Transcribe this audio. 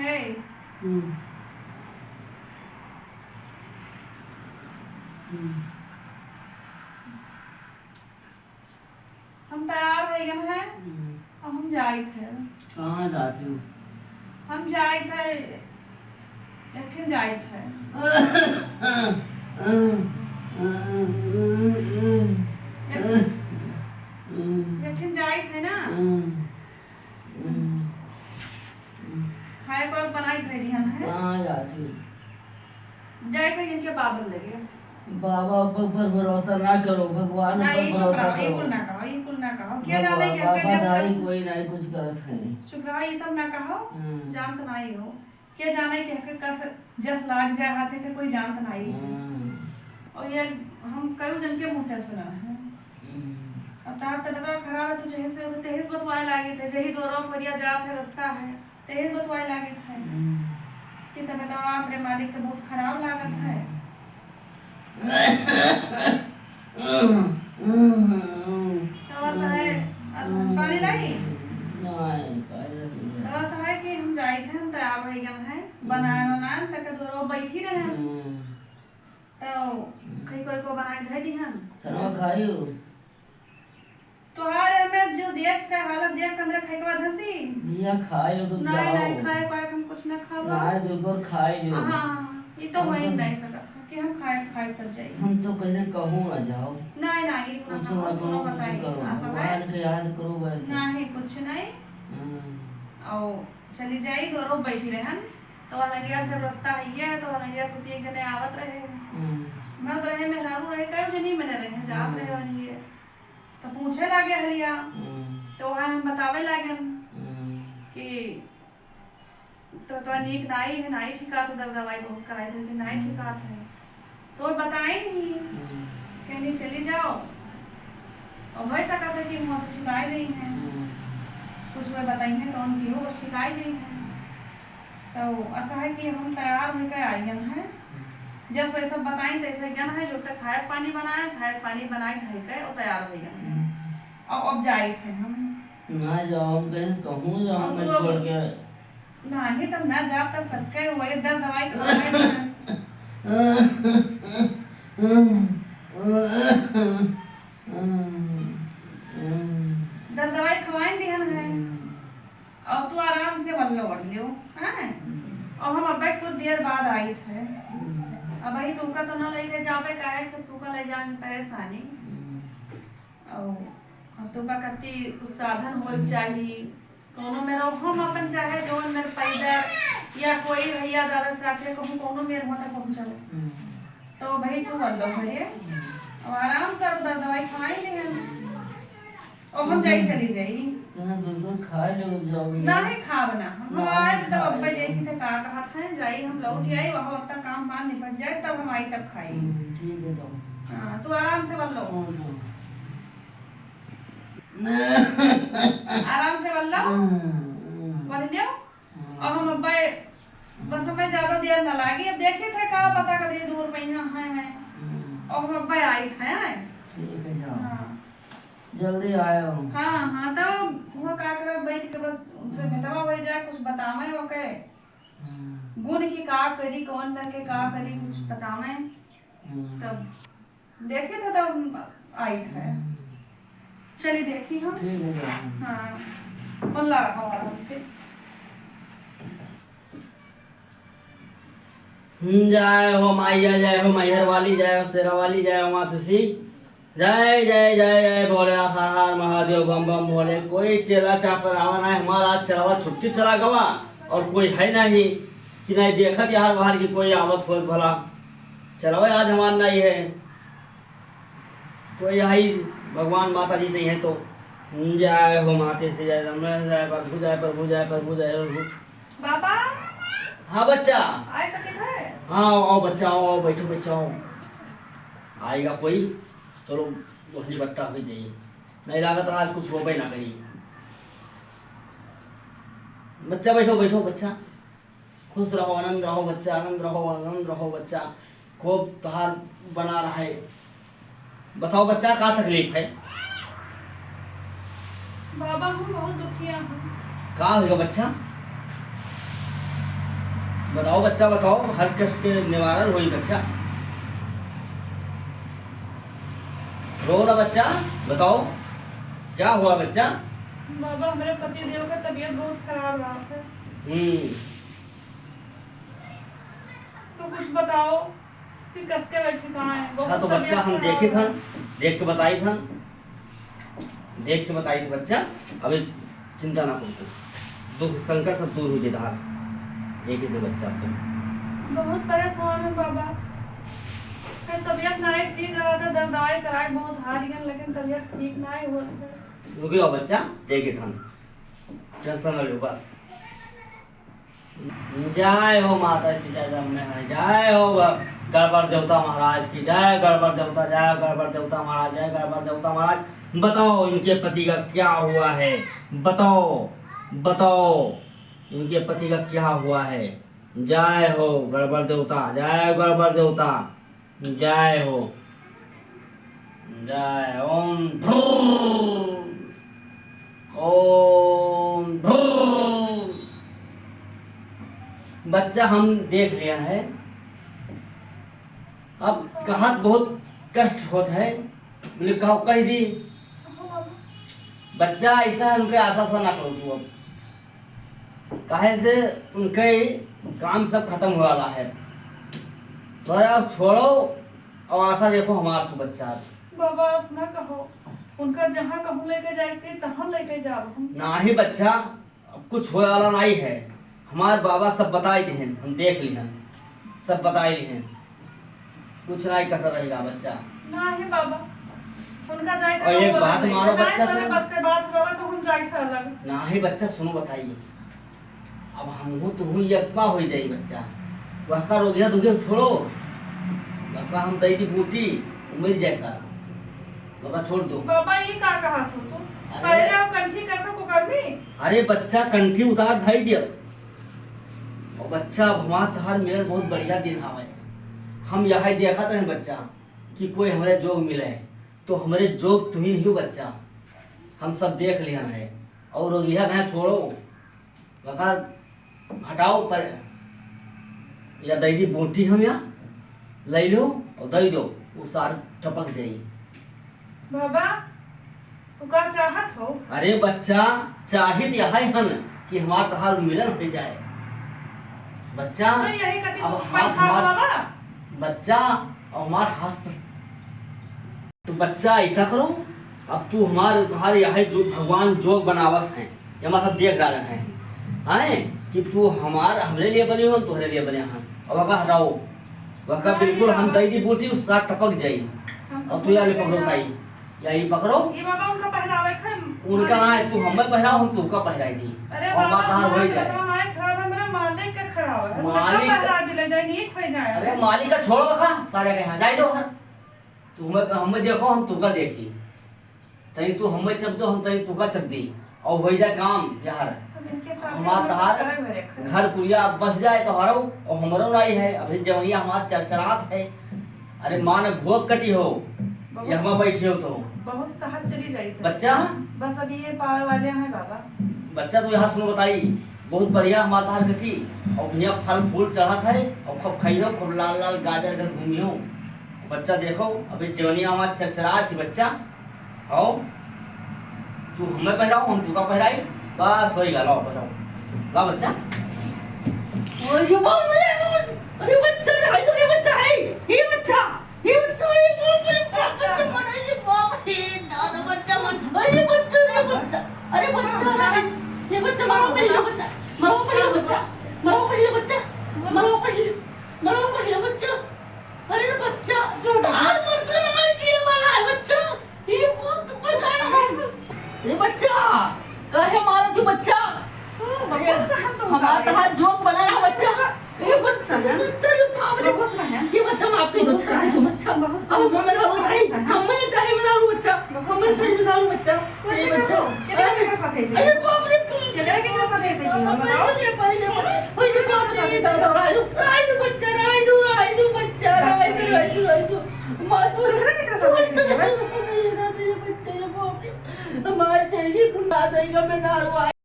है। हम तैयार हो गए हैं और हम जाए थे। कहाँ जाती हूँ? हम जाए थे, एक जाए थे। एक जाए थे ना, खाए को बनाई थे ध्यान है। कहाँ जाती हूँ? जाए थे इनके बाबल लगे। बाबा पर भरोसा ना करो, भगवान पर भरोसा करो। ये कुल ना कहो क्या जाने क्या बाबा जस दाई कोई नहीं कुछ करत है। शुक्रा ये सब ना कहो, जानत नहीं हो क्या जाने क्या कस जस लाग जाए हाथे के कोई जानत नहीं हो। और ये हम कई जन के मुंह से सुना है। अब तार तबियत खराब है तो जही से तेज बतवाए लागे थे, जही दोरो परिया जात है रास्ता है तेज बतवाए लागे थे कि तबियत हमरे मालिक के बहुत खराब लागत है। तवा सहाय पानी लाई तवा सहाय कि हम जाए थे, हम तैयार हो गए हैं बनान तक दोरो बैठी रहे तो कई कोई को बनाए धै दिहन खाना खाइयो तोहार हमें जो देख के हालत देख के हमरा खाए के बाद हंसी भैया खाए लो तुम जाओ। नहीं खाए कोई हम कुछ ना खावा ना देखो खाए लो। हां ये तो हो ही नहीं सकत कि हम खाए तब जाए। हम तो पहले कहूँ ना जाओ। नहीं कुछ ना सुनो बताइए भगवान के याद करो बस। नहीं कुछ नहीं आओ चली जाई दोरो बैठी रहन तो अलगिया से रास्ता है तो अलगिया से एक जने आवत रहे मर्द रहे मेहरारू रहे कई जनी मने रहे जात रहे और ये तो पूछे लागे हलिया तो वहां हम बतावे लागे कि तो नीक नाई है नाई ठिकात दर दवाई बहुत कराई थे कि नाई ठिकात है तो बताए नहीं कहनी चली जाओ और हो सकता है कि वहां से ठिकाए गई हैं कुछ वे बताई हैं तो उनकी हो बस ठिकाई गई हैं तो ऐसा है कि हम तैयार होकर आई हैं जब वे सब बताएं तो ऐसा ज्ञान है जो तक खाए पानी बनाए थे के और तैयार हो गए और अब जाए थे हम ना जाओ कहीं कहूँ जाओ मैं छोड़ के नहीं तब ना जाओ तब फंस गए वो दर्द दवाई खवाए दर्द दवाई खवाए दिहन है और तू आराम से वल्लो बढ़ लियो हैं और हम अब कुछ देर बाद आई थे अब भाई तुमका तो ना लेके जावे काहे सब तुमका ले जाए परेशानी और अब तुमका करती कुछ साधन हो चाहिए कोनो मेरा हम अपन चाहे जो मेरे पैदा या कोई भैया दादा साथे कहूं कोनो मेरे वहां तक पहुंचाओ तो भाई तू वल्लो भरे और आराम करो दवाई खाई ले और हम जाई चली जाई दूध खा लो जाओगी नहीं खा बना हम आए तो अब भाई देखी थे का कहा था जाई हम लौट आई वहां तक काम पान निपट जाए तब हम आई तब खाई ठीक है जाओ हां तू आराम से वल्लो आराम से वल्लो बढ़ लियो और हम अब बस हमें ज्यादा देर ना लगी अब देखे थे का पता कदे दूर पे यहां है और हम अब आई थे ठीक है जाओ जल्दी आयो हाँ तो वो का कर बैठ के बस उनसे भेटवा हो जाए कुछ बतावे ओके गुण की का करी कौन बन के का करी कुछ बतावे तब देखे था तब आई था चलिए देखी हम हाँ बोला रहा आराम से जय हो मैया जय हो मैहर वाली जय हो शेरा वाली जय हो माता सी जय जय जय जय भोलेनाथ हर हर महादेव बम बम भोले। कोई चेला चापर आवा ना हमारा आज चलावा छुट्टी चला गवा और कोई है नहीं कि नहीं देखा यार बाहर की कोई आवत हो भला चलावा आज हमारा नहीं है तो यही भगवान माता जी से है तो जय हो माते से जय राम जय प्रभु जय प्रभु जय प्रभु जय प्रभु। बाबा हाँ बच्चा आए सके थे हाँ आओ बच्चा आओ बैठो बच्चा आओ आएगा कोई चलो वही बट्टा हो जाइए नहीं लागत आज कुछ हो ना करिए बच्चा बैठो बैठो बच्चा खुश रहो आनंद रहो बच्चा आनंद रहो बच्चा खूब त्योहार बना रहा है। बताओ बच्चा क्या तकलीफ है? बाबा हम बहुत दुखिया हूँ। क्या होगा बच्चा? बताओ बच्चा, बताओ, हर कष्ट के निवारण होई बच्चा। रो ना बच्चा, बताओ क्या हुआ बच्चा। बाबा मेरे पति देव का तबीयत बहुत खराब रहा है। तो कुछ बताओ कि कस के बैठे कहाँ है। अच्छा तो बच्चा हम देखे थे, देख के बताई था, देख के बताई थी बच्चा। अभी चिंता ना करो, दुख संकट सब दूर हो जाता है। देखे थे बच्चा आपको बहुत परेशान है बाबा। मैं तबीयत ना ठीक रहा था, दर्द दवाई कराई बहुत हारी है, लेकिन तबीयत ठीक ना ही होत है। रुकियो बच्चा, देखे था, टेंशन ना लो बस। जय हो माता सीता में, जय हो गड़बड़ देवता महाराज की जय, गड़बड़ देवता जय, गड़बड़ देवता महाराज जय, गड़बड़ देवता महाराज। बताओ इनके पति का क्या हुआ है, बताओ बताओ इनके पति का क्या हुआ है। जय हो गड़बड़ देवता जय, गड़बड़ देवता जय हो जय। ओम भ्रूर, ओम भ्रूर। बच्चा हम देख लिया है, अब कहा बहुत कष्ट होता है, बोले कहो कह दी बच्चा ऐसा है, उनके आशा सा ना करो तू। अब काहे से उनके काम सब खत्म हो वाला है, तो अब छोड़ो और आशा देखो हमारा तो बच्चा। बाबा ऐसा ना कहो, उनका जहाँ कहूँ लेके जाते तहाँ लेके जाओ। ना ही बच्चा, अब कुछ हो वाला नहीं है। हमारे बाबा सब बताए दिए, हम देख लिए हैं, सब बताए लिए, कुछ नहीं कसर रहेगा बच्चा। ना ही बाबा, उनका जाए और एक बात मानो बच्चा, तो बस के बात होगा तो हम जाए थे अलग। ना ही बच्चा सुनो बताइए, अब हम हूँ तो हूँ यकमा हो जाए बच्चा। वह का रोगिया दुगिया छोड़ो, वह का हम दही दी बूटी उम्मीद जैसा वह छोड़ दो। बाबा ये का कहा तू तो पहले आप कंठी करता को कर्मी। अरे बच्चा कंठी उतार ढाई दिया, और बच्चा हमारा तहार मिले बहुत बढ़िया दिन आवे। हम यहाँ देखा था बच्चा कि कोई हमारे जोग मिले, तो हमारे जोग तू ही नहीं हो बच्चा, हम सब देख लिया है। और रोगिया ना छोड़ो, लगा हटाओ पर या दही दी बूटी हम यहाँ ले लो और दही दो, वो सार टपक जाई। बाबा तू का चाहत हो? अरे बच्चा चाहिए यहाँ हन कि हमारा तहार मिलन हो जाए बच्चा। तो यही कति अब तू हाथ बैठा मार बाबा बच्चा, और हमारा हाथ तो बच्चा ऐसा करो, अब तू हमारे तुम्हारे यहाँ जो भगवान जोग बनावत हैं, ये हमारा सब देख डाले हैं कि तू हमरे लिए बने हो, तुम्हारे लिए बने हैं। और वह हटाओ, वह बिल्कुल हम दही दी बूटी उस साथ टपक जाई, और तू यार पकड़ो ताई, या ये पकड़ो। ये बाबा उनका पहरावे खा उनका ना है, तू हमें पहराओ, हम तू का पहराई दी। अरे और बाबा बात हो जाए। तुम्हारा खराब है, मेरा मालिक का खराब है। मालिक का पहरा दिले जाए नहीं खोई जाए। अरे मालिक का छोड़ो रखा सारे के यहाँ जाए दो हर। तू हमें देखो, हम तू का देखी, तनी तू हमें चप दो, हम तनी तू का चप दी, और हो जाए काम यार। हमारा तहार घर पुरिया बस जाए तो हारो, और हमारो नहीं है अभी जवैया हमारा चरचरात है। अरे माँ ने भोग कटी हो या हम बैठी हो तो बहुत सहज चली जाई थी बच्चा। बस अभी ये पाए वाले हैं बाबा। बच्चा तो यहाँ सुनो बताई, बहुत बढ़िया हमारा तहार कटी, और भैया फल फूल चढ़ा था, और खूब खाइयो, खूब लाल लाल गाजर घर घूमियो। बच्चा देखो अभी जवनिया हमारा चरचरा थी बच्चा, आओ तू हमें पहराओ, हम तू का पहराई, बस वही गा लाओ पहराओ, ला बच्चा। अरे बच्चा ये बच्चा है, ये बच्चा ये बच्चा है, बच्चा मर गया, बाप रे दादा बच्चा मर, अरे बच्चा ये बच्चा, अरे बच्चा ये बच्चा मरो पहले बच्चा, मरो पहले बच्चा, मरो पहले बच्चा, मरो पहले बच्चा। अरे बच्चा सुधार मरता नहीं किए वाला है बच्चा, ये बहुत पकाना है ये बच्चा, काहे मारा तू बच्चा। हमारा तहार जोक बना रहा बच्चा, ये बच्चा ये बाप रे ये बच्चा माफ कर दो, चाहे तुम बच्चा अब हमें दारू चाहिए, हमें चाहिए दारू बच्चा, हमें चाहिए दारू बच्चा, ये बच्चा कितने साथ है अरे बाप रे कितने साथ है ऐसे ये बाप रे ये दारू राय दो बच्चा, राय दो बच्चा, राय दो मार दो कितने साथ है बच्चा, ये बाप रे हमारे चाहिए तुम ना देगा मैं दारू